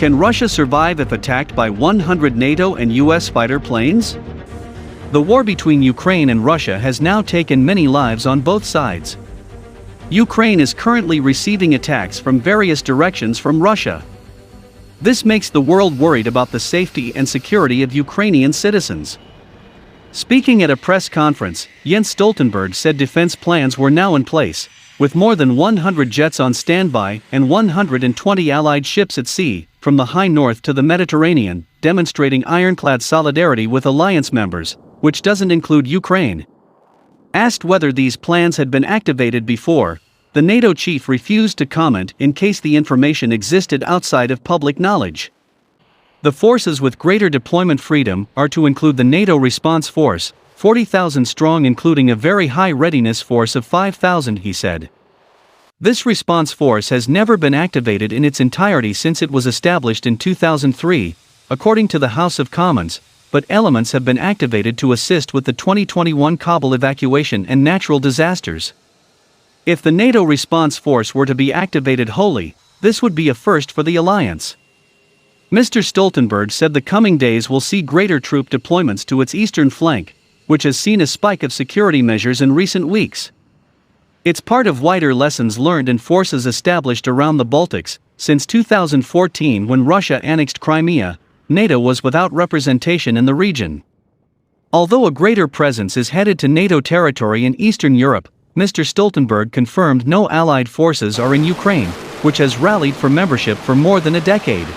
Can Russia survive if attacked by 100 NATO and US fighter planes? The war between Ukraine and Russia has now taken many lives on both sides. Ukraine is currently receiving attacks from various directions from Russia. This makes the world worried about the safety and security of Ukrainian citizens. Speaking at a press conference, Jens Stoltenberg said defense plans were now in place, with more than 100 jets on standby and 120 Allied ships at sea, from the high north to the Mediterranean, demonstrating ironclad solidarity with alliance members, which doesn't include Ukraine. Asked whether these plans had been activated before, the NATO chief refused to comment in case the information existed outside of public knowledge. The forces with greater deployment freedom are to include the NATO Response Force, 40,000 strong, including a very high readiness force of 5,000, he said. This response force has never been activated in its entirety since it was established in 2003, according to the House of Commons, but elements have been activated to assist with the 2021 Kabul evacuation and natural disasters. If the NATO response force were to be activated wholly, this would be a first for the alliance. Mr. Stoltenberg said the coming days will see greater troop deployments to its eastern flank, which has seen a spike of security measures in recent weeks. It's part of wider lessons learned and forces established around the Baltics. Since 2014, when Russia annexed Crimea, NATO was without representation in the region. Although a greater presence is headed to NATO territory in Eastern Europe, Mr. Stoltenberg confirmed no Allied forces are in Ukraine, which has rallied for membership for more than a decade.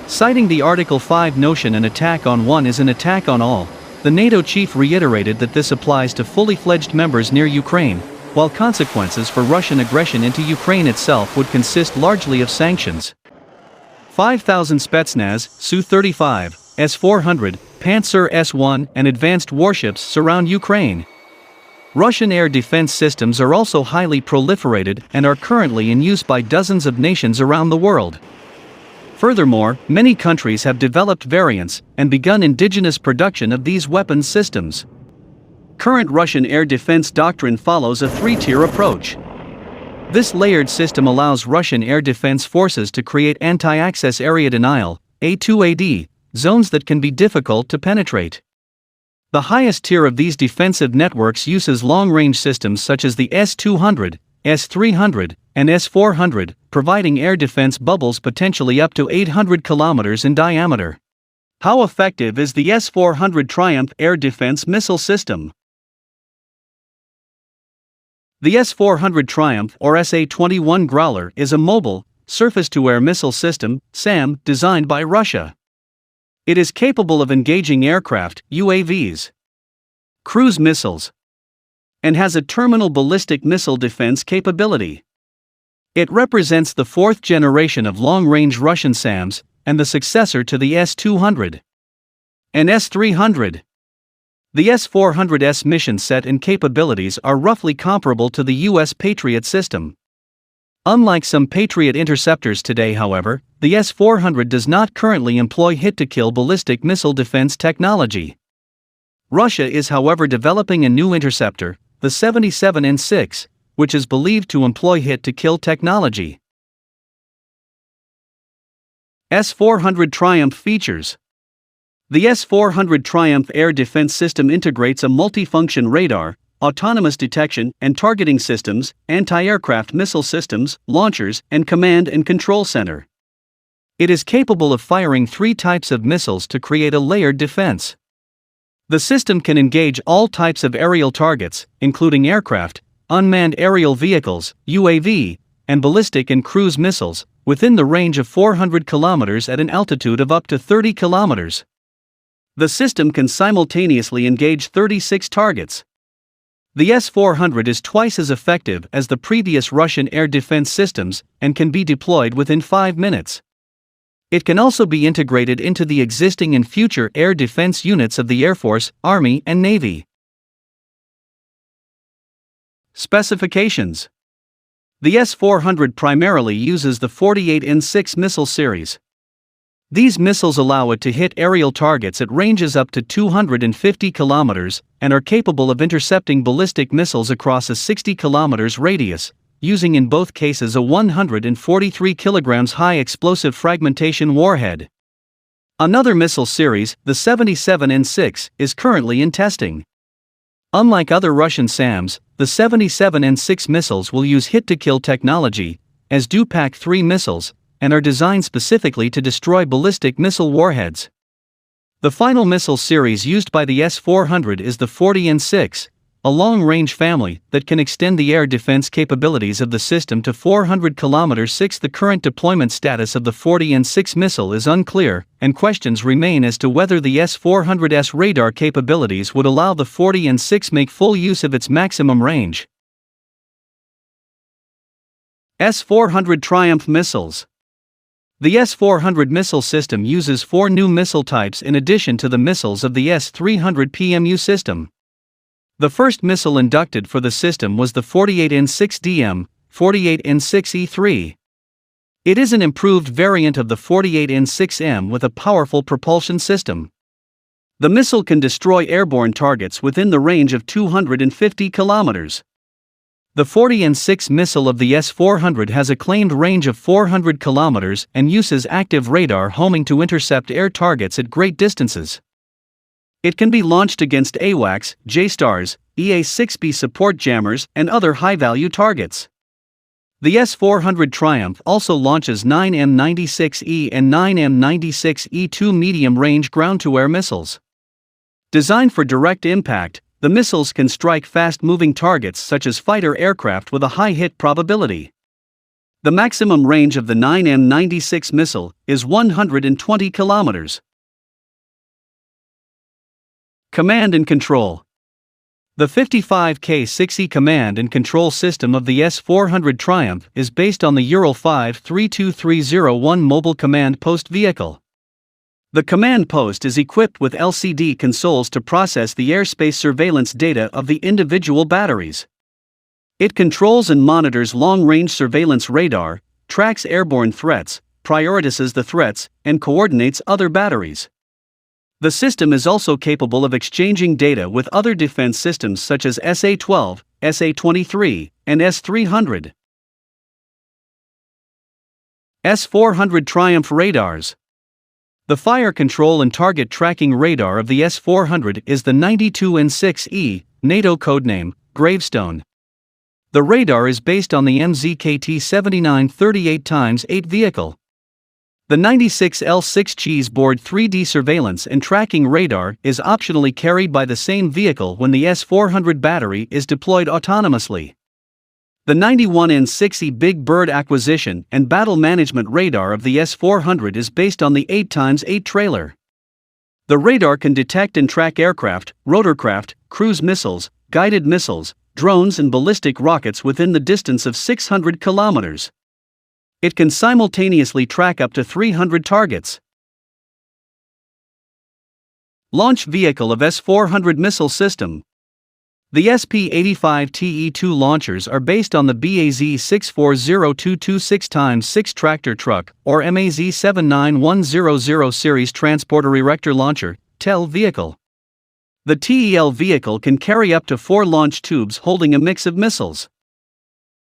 Citing the Article 5 notion, an attack on one is an attack on all, the NATO chief reiterated that this applies to fully fledged members near Ukraine, while consequences for Russian aggression into Ukraine itself would consist largely of sanctions. 5,000 Spetsnaz, Su-35, S-400, Pantsir S-1 and advanced warships surround Ukraine. Russian air defense systems are also highly proliferated and are currently in use by dozens of nations around the world. Furthermore, many countries have developed variants and begun indigenous production of these weapons systems. Current Russian air defense doctrine follows a three-tier approach. This layered system allows Russian air defense forces to create anti-access area denial (A2AD) zones that can be difficult to penetrate. The highest tier of these defensive networks uses long-range systems such as the S-200, S-300, and S-400, providing air defense bubbles potentially up to 800 kilometers in diameter. How effective is the S-400 Triumph air defense missile system? The S-400 Triumph or SA-21 Growler is a mobile, surface-to-air missile system, SAM, designed by Russia. It is capable of engaging aircraft, UAVs, cruise missiles, and has a terminal ballistic missile defense capability. It represents the fourth generation of long-range Russian SAMs, and the successor to the S-200 and S-300. The S-400's mission set and capabilities are roughly comparable to the U.S. Patriot system. Unlike some Patriot interceptors today, however, the S-400 does not currently employ hit-to-kill ballistic missile defense technology. Russia is, however, developing a new interceptor, the 77N6, which is believed to employ hit-to-kill technology. S-400 Triumph features. The S-400 Triumph air defense system integrates a multifunction radar, autonomous detection and targeting systems, anti-aircraft missile systems, launchers, and command and control center. It is capable of firing 3 types of missiles to create a layered defense. The system can engage all types of aerial targets, including aircraft, unmanned aerial vehicles, UAV, and ballistic and cruise missiles, within the range of 400 kilometers at an altitude of up to 30 kilometers. The system can simultaneously engage 36 targets. The S-400 is twice as effective as the previous Russian air defense systems and can be deployed within 5 minutes. It can also be integrated into the existing and future air defense units of the Air Force, Army, and Navy. Specifications. The S-400 primarily uses the 48N6 missile series. These missiles allow it to hit aerial targets at ranges up to 250 kilometers and are capable of intercepting ballistic missiles across a 60 kilometers radius, using in both cases a 143 kg high explosive fragmentation warhead. Another missile series, the 77N6, is currently in testing. Unlike other Russian SAMs, the 77N6 missiles will use hit-to-kill technology, as do PAC-3 missiles, and are designed specifically to destroy ballistic missile warheads. The final missile series used by the S-400 is the 40N6, a long-range family that can extend the air defense capabilities of the system to 400 km. 6. The current deployment status of the 40N6 missile is unclear, and questions remain as to whether the S-400's radar capabilities would allow the 40N6 make full use of its maximum range. S-400 Triumph missiles. The S-400 missile system uses 4 new missile types in addition to the missiles of the S-300p MU system. The first missile inducted for the system was the 48N6DM, 48N6E3. It is an improved variant of the 48N6M with a powerful propulsion system. The missile can destroy airborne targets within the range of 250 kilometers. The 40N6 missile of the S-400 has a claimed range of 400 km and uses active radar homing to intercept air targets at great distances. It can be launched against AWACS, JSTARS, EA-6B support jammers, and other high-value targets. The S-400 Triumph also launches 9M96E and 9M96E2 medium-range ground-to-air missiles. Designed for direct impact, the missiles can strike fast-moving targets such as fighter aircraft with a high hit probability. The maximum range of the 9M96 missile is 120 kilometers. Command and Control. The 55K6E command and control system of the S-400 Triumph is based on the Ural 532301 mobile command post vehicle. The command post is equipped with LCD consoles to process the airspace surveillance data of the individual batteries. It controls and monitors long-range surveillance radar, tracks airborne threats, prioritizes the threats, and coordinates other batteries. The system is also capable of exchanging data with other defense systems such as SA-12, SA-23, and S-300. S-400 Triumph radars. The fire control and target tracking radar of the S-400 is the 92N6E, NATO codename, Gravestone. The radar is based on the MZKT-79 38x8 vehicle. The 96L6 cheeseboard 3D surveillance and tracking radar is optionally carried by the same vehicle when the S-400 battery is deployed autonomously. The 91N6E Big Bird acquisition and battle management radar of the S-400 is based on the 8x8 trailer. The radar can detect and track aircraft, rotorcraft, cruise missiles, guided missiles, drones and ballistic rockets within the distance of 600 kilometers. It can simultaneously track up to 300 targets. Launch vehicle of S-400 missile system. The SP-85TE2 launchers are based on the BAZ-640226x6 tractor truck or MAZ-79100 series transporter erector launcher (TEL) vehicle. The TEL vehicle can carry up to 4 launch tubes holding a mix of missiles.